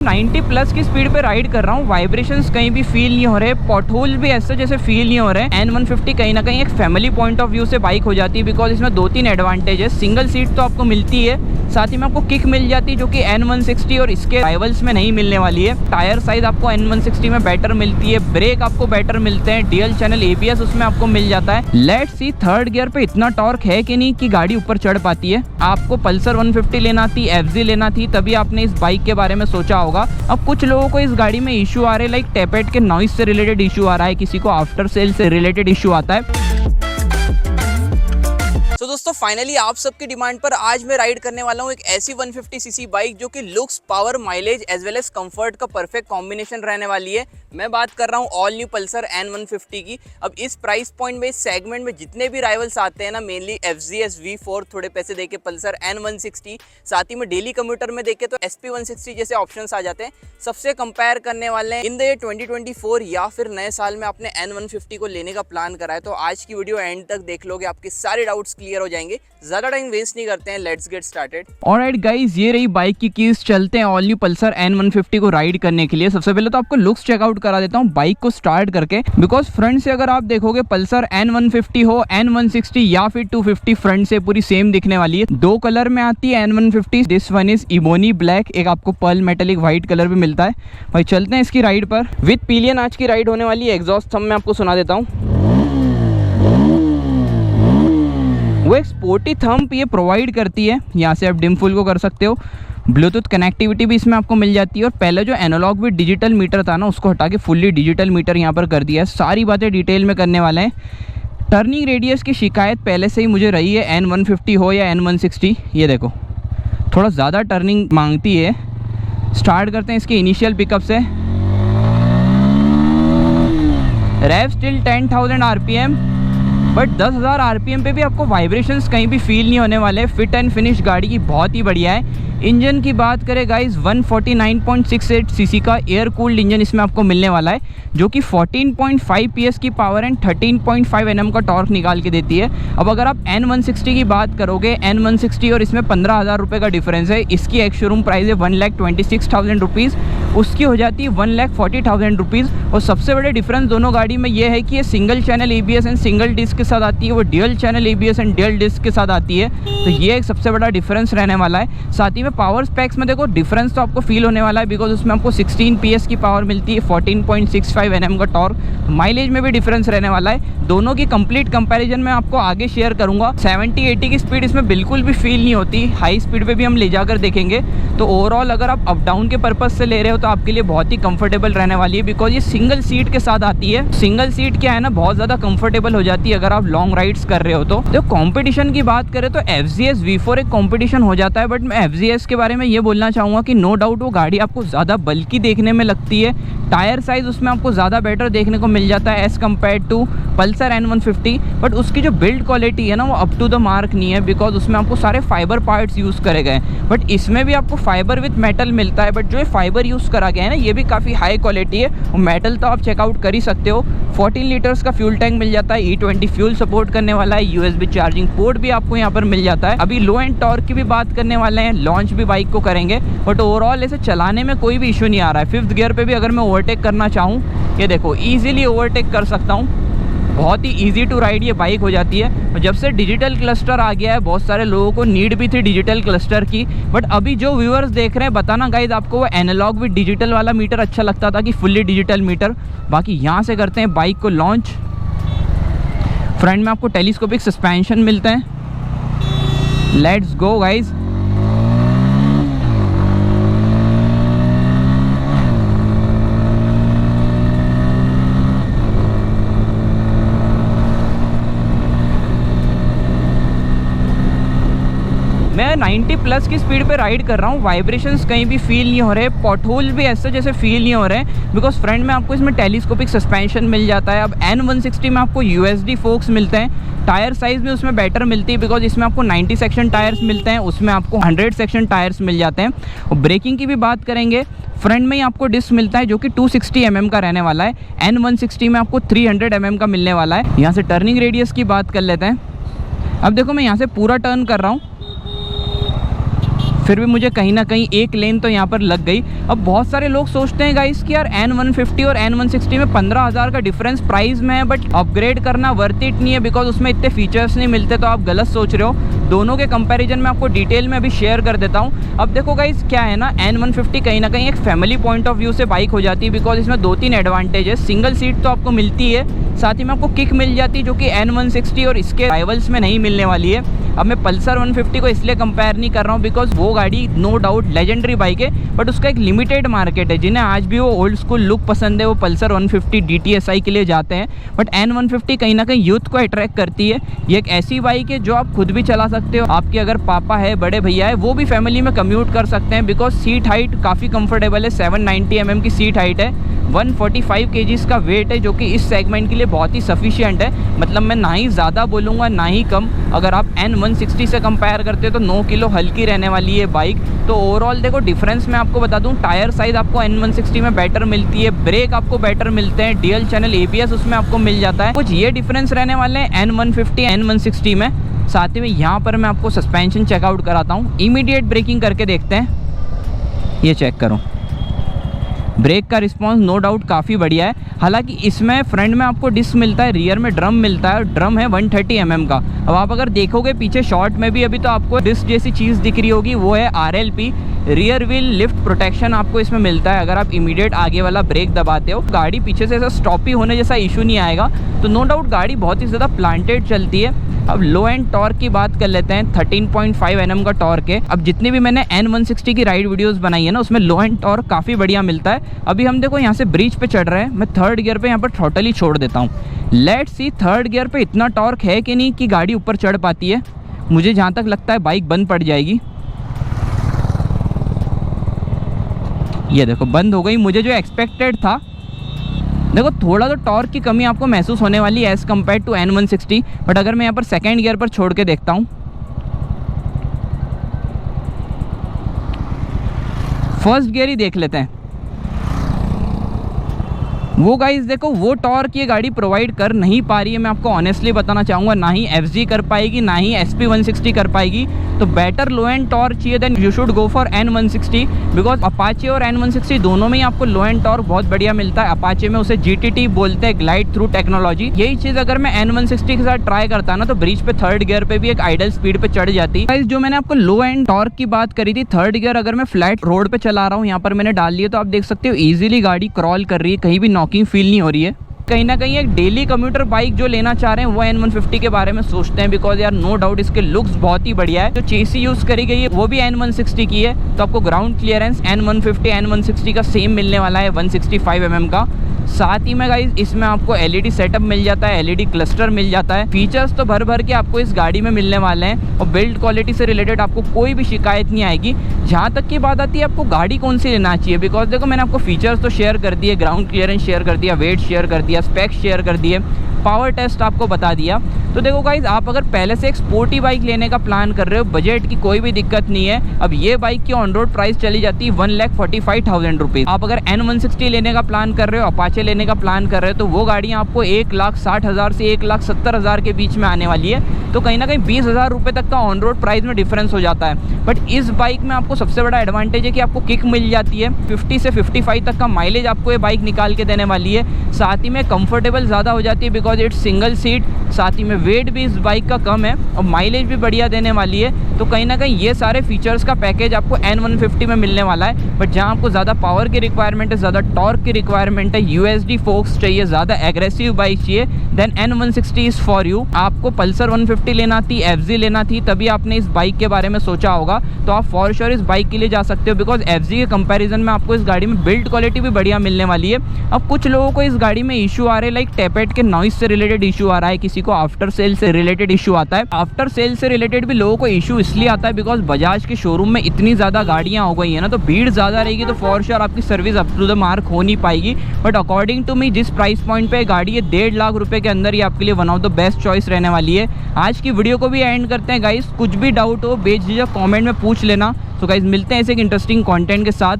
90 plus की speed पे ride कर रहा हूँ, वाइब्रेशंस कहीं भी फील नहीं हो रहे, पॉटहोल भी ऐसे जैसे फील नहीं हो रहे। N150 कहीं ना कहीं एक फैमिली पॉइंट ऑफ व्यू से बाइक हो जाती है, बिकॉज इसमें 2-3 एडवांटेज है। सिंगल सीट तो आपको मिलती है, साथ ही में आपको किक मिल जाती है जो कि N160 और इसके राइवल्स में नहीं मिलने वाली है। टायर साइज आपको N160 में बेटर मिलती है, ब्रेक आपको बेटर मिलते हैं, डुअल चैनल ABS उसमें आपको मिल जाता है। लेट्स सी थर्ड गियर पे इतना टॉर्क है कि नहीं कि गाड़ी ऊपर चढ़ पाती है। आपको पल्सर 150 लेना थी, FZ लेना थी, तभी आपने इस बाइक के बारे में सोचा होगा। अब कुछ लोगों को इस गाड़ी में इशू आ रहे हैं, लाइक टैपेट के नॉइस से रिलेटेड इशू आ रहा है, किसी को आफ्टर सेल से रिलेटेड इशू आता है। तो दोस्तों फाइनली आप सबकी डिमांड पर आज मैं राइड करने वाला हूं एक ऐसी 150cc बाइक जो कि looks, power, mileage as well as comfort का परफेक्ट कॉम्बिनेशन रहने वाली है। मैं बात कर रहा हूं ऑल न्यू पल्सर N150 की। अब इस प्राइस पॉइंट में, इस सेगमेंट में जितने भी राइवल्स आते हैं ना, मेनली FZS V4 थोड़े पैसे देके, पल्सर N160, साथ ही में डेली कम्यूटर में देखे तो SP160 जैसे ऑप्शंस आ जाते हैं। सबसे कंपेयर करने वाले हैं इन द 2024 या फिर नए साल में आपने N150 को लेने का प्लान करा है तो आज की वीडियो एंड तक देख लोगे, आपके सारे डाउट्स क्लियर हो जाएंगे। ज्यादा टाइम वेस्ट नहीं करते हैं, let's get started. Alright guys, ये रही बाइक की कीज। चलते हैं ऑल न्यू पल्सर N150 को राइड करने के लिए। सबसे पहले तो आपको लुक्स चेकआउट करा देता हूँ बाइक को स्टार्ट करके, बिकॉज फ्रंट से अगर आप देखोगे पल्सर N150 हो, N160 या फिर 250, फ्रंट से पूरी सेम दिखने वाली है। दो कलर में आती है N150, this one is ebony black, एक आपको पर्ल मेटेलिक व्हाइट कलर भी मिलता है। भाई चलते हैं इसकी राइड पर। विद पिलियन आज की राइड होने वाली है। एग्जॉस्ट थंब मैं आपको सुना देता हूँ, वो एक स्पोर्टी थंब ये प्रोवाइड करती है। यहाँ से आप डिम फुल को कर सकते हो, ब्लूटूथ कनेक्टिविटी भी इसमें आपको मिल जाती है। और पहले जो एनालॉग विद डिजिटल मीटर था ना, उसको हटा के फुल्ली डिजिटल मीटर यहाँ पर कर दिया है। सारी बातें डिटेल में करने वाले हैं। टर्निंग रेडियस की शिकायत पहले से ही मुझे रही है, N150 हो या N160, ये देखो थोड़ा ज़्यादा टर्निंग मांगती है। स्टार्ट करते हैं इसके इनिशियल पिकअप से। रेव स्टिल 10,000 RPM, बट 10,000 RPM पे भी आपको वाइब्रेशंस कहीं भी फील नहीं होने वाले। फिट एंड फिनिश गाड़ी की बहुत ही बढ़िया है। इंजन की बात करें गाइस, 149.68 सीसी का एयर कूल्ड इंजन इसमें आपको मिलने वाला है, जो कि 14.5 PS की पावर एंड 13.5 Nm का टॉर्क निकाल के देती है। अब अगर आप N160 की बात करोगे, N160 और इसमें 15,000 रुपये का डिफरेंस है। इसकी एक शोरूम प्राइस है 1,26,000 रुपीज़, उसकी हो जाती है 1,40,000 रुपीज़। और सबसे बड़े डिफरेंस दोनों गाड़ी में ये है कि ये single channel ABS and single disc के साथ आती है, वो dual channel ABS and dual disc के साथ आती है। तो ये एक सबसे बड़ा डिफरेंस रहने वाला है। साथ ही में पावर स्पेक्स में देखो डिफरेंस तो आपको फील होने वाला है, बिकॉज उसमें आपको 16 PS की पावर मिलती है, 14.65 Nm का टॉर्क। माइलेज में भी डिफरेंस रहने वाला है। दोनों की कंप्लीट कंपैरिजन मैं आपको आगे शेयर करूंगा। 70-80 की स्पीड इसमें बिल्कुल भी फील नहीं होती, हाई स्पीड पे भी हम ले जाकर देखेंगे। तो ओवरऑल अगर आप अप डाउन के पर्पज से ले रहे हो तो आपके लिए बहुत ही कंफर्टेबल रहने वाली है, बिकॉज ये सिंगल सीट के साथ आती है। सिंगल सीट क्या है ना, बहुत ज़्यादा कंफर्टेबल हो जाती है अगर आप लॉन्ग राइड्स कर रहे हो तो कंपटीशन की बात करें तो FZS V4 एक कंपटीशन हो जाता है, बट मैं FZS के बारे में ये बोलना चाहूँगा कि नो डाउट वो गाड़ी आपको ज़्यादा बल्कि देखने में लगती है। टायर साइज़ उसमें आपको ज़्यादा बेटर देखने को मिल जाता है as compare to Pulsar N150, but उसकी जो बिल्ड क्वालिटी है ना, वो अप टू द मार्क नहीं है, बिकॉज उसमें आपको सारे फाइबर पार्ट्स यूज़ करे गए हैं। बट इसमें भी आपको फाइबर विथ मेटल मिलता है, बट जो फाइबर यूज़ करा गया है ना, ये भी काफ़ी हाई क्वालिटी है। और मेटल तो आप चेकआउट कर ही सकते हो। 14 लीटर्स का फ्यूल टैंक मिल जाता है, E20 फ्यूल सपोर्ट करने वाला है, USB चार्जिंग पोर्ट भी आपको यहाँ पर मिल जाता है। अभी लो एंड टॉर्क की भी बात करने वाले हैं, लॉन्च भी बाइक को करेंगे, बट ओवरऑल ऐसे चलाने में कोई भी इशू नहीं आ रहा है। 5th गियर पे भी अगर मैं ओवरटेक करना चाहूँ, ये देखो ईजिली ओवरटेक कर सकता हूँ। बहुत ही ईजी टू राइड ये बाइक हो जाती है। और जब से डिजिटल क्लस्टर आ गया है, बहुत सारे लोगों को नीड भी थी डिजिटल क्लस्टर की, बट अभी जो व्यूअर्स देख रहे हैं, बताना गाइज आपको वो एनालॉग विद डिजिटल वाला मीटर अच्छा लगता था कि फुल्ली डिजिटल मीटर। बाकी यहाँ से करते हैं बाइक को लॉन्च। फ्रंट में आपको टेलीस्कोपिक सस्पेंशन मिलते हैं। Let's go guys. मैं 90 प्लस की स्पीड पे राइड कर रहा हूँ, वाइब्रेशंस कहीं भी फील नहीं हो रहे, पॉटहोल भी ऐसे जैसे फील नहीं हो रहे, बिकॉज फ्रंट में आपको इसमें टेलीस्कोपिक सस्पेंशन मिल जाता है। अब N160 में आपको USD फोक्स मिलते हैं। टायर साइज़ भी उसमें बेटर मिलती है, बिकॉज इसमें आपको 90 सेक्शन टायर्स मिलते हैं, उसमें आपको 100 सेक्शन टायर्स मिल जाते हैं। और ब्रेकिंग की भी बात करेंगे, फ्रंट में ही आपको डिस्क मिलता है जो कि 260 mm का रहने वाला है। N160 में आपको 300 mm का मिलने वाला है। यहाँ से टर्निंग रेडियस की बात कर लेते हैं। अब देखो मैं यहाँ से पूरा टर्न कर रहा हूँ, फिर भी मुझे कहीं ना कहीं एक लेन तो यहाँ पर लग गई। अब बहुत सारे लोग सोचते हैं गाइस कि यार N150 और N160 में 15,000 का डिफरेंस प्राइस में है, बट अपग्रेड करना वर्थ इट नहीं है बिकॉज उसमें इतने फीचर्स नहीं मिलते। तो आप गलत सोच रहे हो। दोनों के कंपैरिजन में आपको डिटेल में अभी शेयर कर देता हूँ। अब देखो गाइस क्या है ना, N150 कहीं ना कहीं एक फैमिली पॉइंट ऑफ व्यू से बाइक हो जाती है बिकॉज इसमें 2-3 एडवांटेज है। सिंगल सीट तो आपको मिलती है, साथ ही में आपको किक मिल जाती है जो कि N160 और इसके राइवल्स में नहीं मिलने वाली है। अब मैं पल्सर 150 को इसलिए कंपेयर नहीं कर रहा हूँ बिकॉज वो गाड़ी नो डाउट लेजेंडरी बाइक है, बट उसका एक लिमिटेड मार्केट है। जिन्हें आज भी वो ओल्ड स्कूल लुक पसंद है वो पल्सर 150 DTSI के लिए जाते हैं, बट N150 कहीं ना कहीं यूथ को अट्रैक्ट करती है। ये एक ऐसी बाइक है जो आप खुद भी चला सकते हो, आपके अगर पापा है, बड़े भैया है, वो भी फैमिली में कम्यूट कर सकते हैं बिकॉज सीट हाइट काफ़ी कंफर्टेबल है। 790 mm की सीट हाइट है, 145 kgs का वेट है जो कि इस सेगमेंट के लिए बहुत ही सफिशिएंट है। मतलब मैं ना ही ज़्यादा बोलूँगा ना ही कम। अगर आप N160 से कंपेयर करते हो तो 9 किलो हल्की रहने वाली है बाइक। तो ओवरऑल देखो डिफरेंस मैं आपको बता दूं, टायर साइज़ आपको N160 में बेटर मिलती है, ब्रेक आपको बेटर मिलते हैं, डुअल चैनल ABS उसमें आपको मिल जाता है। कुछ ये डिफरेंस रहने वाले हैं N150 N160 में। साथ ही में यहाँ पर मैं आपको सस्पेंशन चेकआउट कराता हूँ। इमीडिएट ब्रेकिंग करके देखते हैं, ये चेक करो। ब्रेक का रिस्पांस नो डाउट काफ़ी बढ़िया है। हालांकि इसमें फ्रंट में आपको डिस्क मिलता है, रियर में ड्रम मिलता है, ड्रम है 130 mm का। अब आप अगर देखोगे पीछे शॉट में भी अभी तो आपको डिस्क जैसी चीज़ दिख रही होगी, वो है RLP, rear wheel lift protection आपको इसमें मिलता है। अगर आप इमीडिएट आगे वाला ब्रेक दबाते हो, गाड़ी पीछे से ऐसा स्टॉपी होने जैसा इशू नहीं आएगा। तो नो डाउट गाड़ी बहुत ही ज़्यादा प्लांटेड चलती है। अब लो एंड टॉर्क की बात कर लेते हैं। 13.5 Nm का टॉर्क है। अब जितनी भी मैंने N160 की राइड वीडियोस बनाई है ना, उसमें लो एंड टॉर्क काफ़ी बढ़िया मिलता है। अभी हम देखो यहाँ से ब्रिज पे चढ़ रहे हैं, मैं थर्ड गियर पे यहाँ पर थ्रॉटल ही छोड़ देता हूँ। लेट्स सी थर्ड गियर पे इतना टॉर्क है कि नहीं कि गाड़ी ऊपर चढ़ पाती है। मुझे जहाँ तक लगता है बाइक बंद पड़ जाएगी। ये देखो बंद हो गई। मुझे जो एक्सपेक्टेड था, देखो थोड़ा तो टॉर्क की कमी आपको महसूस होने वाली है as compare to N160, but अगर मैं यहाँ पर सेकेंड गियर पर छोड़ के देखता हूँ, फर्स्ट गियर ही देख लेते हैं। वो गाइस देखो वो टॉर्क ये गाड़ी प्रोवाइड कर नहीं पा रही है। मैं आपको ऑनेस्टली बताना चाहूँगा, ना ही FZ कर पाएगी ना ही SP 160 कर पाएगी। तो बेटर लो एंड टॉर्क चाहिए then you should go for N160 because Apache और N160 दोनों में ही आपको लो एंड टॉर्क बहुत बढ़िया मिलता है। अपाचे में उसे GTT बोलते हैं, ग्लाइड थ्रू टेक्नोलॉजी। यही चीज़ अगर मैं N160 के साथ ट्राई करता ना तो ब्रिज पे थर्ड गियर पे भी एक आइडल स्पीड पे चढ़ जाती। गाइस जो मैंने आपको लो एंड टॉर्क की बात करी थी, थर्ड गियर अगर मैं फ्लैट रोड पे चला रहा हूँ, यहाँ पर मैंने डाल लिया तो आप देख सकते हो ईजिली गाड़ी क्रॉल कर रही है, कहीं भी नॉकिंग फील नहीं हो रही है। कहीं ना कहीं एक डेली कम्यूटर बाइक जो लेना चाह रहे हैं वो N150 के बारे में सोचते हैं बिकॉज यार नो डाउट इसके लुक्स बहुत ही बढ़िया है। जो चेसी यूज़ करी गई है वो भी N160 की है, तो आपको ग्राउंड क्लियरेंस N150 N160 का सेम मिलने वाला है 165 mm का। साथ ही में गाइस इसमें आपको LED सेटअप मिल जाता है, LED क्लस्टर मिल जाता है। फीचर्स तो भर भर के आपको इस गाड़ी में मिलने वाले हैं और बिल्ड क्वालिटी से रिलेटेड आपको कोई भी शिकायत नहीं आएगी। जहाँ तक की बात आती है आपको गाड़ी कौन सी लेना चाहिए, बिकॉज देखो मैंने आपको फीचर्स तो शेयर कर दिए, ग्राउंड क्लियरेंस शेयर कर दिया, वेट शेयर कर दिया, स्पेक्स शेयर कर दिए, पावर टेस्ट आपको बता दिया। तो देखो गाइज आप अगर पहले से एक स्पोर्टी बाइक लेने का प्लान कर रहे हो, बजट की कोई भी दिक्कत नहीं है। अब ये बाइक की ऑन रोड प्राइस चली जाती है 1,45,000 रुपीज़। आप अगर N160 लेने का प्लान कर रहे हो, अपाचे लेने का प्लान कर रहे हो, तो वो गाड़ियाँ आपको 1,60,000 से 1,70,000 के बीच में आने वाली है। तो कहीं ना कहीं 20,000 रुपये तक का ऑन रोड प्राइस में डिफरेंस हो जाता है। बट इस बाइक में आपको सबसे बड़ा एडवांटेज है कि आपको किक मिल जाती है, 50 से 55 तक का माइलेज आपको ये बाइक निकाल के देने वाली है। साथ ही में कंफर्टेबल ज़्यादा हो जाती है बिकॉज इट्स सिंगल सीट। साथ ही में वेट भी इस बाइक का कम है और माइलेज भी बढ़िया देने वाली है। तो कहीं ना कहीं ये सारे फीचर्स का पैकेज आपको N150 में मिलने वाला है। बट जहाँ आपको ज़्यादा पावर की रिक्वायरमेंट है, ज़्यादा टॉर्क की रिक्वायरमेंट है, USD फोक्स चाहिए, ज़्यादा एग्रेसिव बाइक चाहिए, then N160 is for you. आपको पल्सर 150 लेना थी, FZ लेना थी, तभी आपने इस बाइक के बारे में सोचा होगा, तो आप फॉर श्योर इस बाइक के लिए जा सकते हो बिकॉज FZ के कंपैरिजन में आपको इस गाड़ी में बिल्ड क्वालिटी भी बढ़िया मिलने वाली है। अब कुछ लोगों को इस गाड़ी में इशू आ रहे हैं, लाइक टेपेट के नॉइस से रिलेटेड इशू आ रहा है, किसी को आफ्टर सेल से रिलेटेड इशू आता है। आफ्टर सेल से रिलेटेड भी लोगों को इशू इसलिए आता है बिकॉज बजाज के शोरूम में इतनी ज़्यादा गाड़ियाँ हो गई है ना, तो भीड़ ज़्यादा रहेगी, तो फॉर श्योर आपकी service up to the mark हो नहीं पाएगी। बट अकॉर्डिंग टू मी जिस प्राइस पॉइंट पे गाड़ी है 1.5 लाख रुपए के अंदर ही आपके लिए one of the best choice रहने वाली है। आज की वीडियो को भी एंड करते हैं गाइस। कुछ भी डाउट हो बेझिझक कमेंट में पूछ लेना। तो गाइस मिलते हैं ऐसे एक इंटरेस्टिंग कंटेंट के साथ।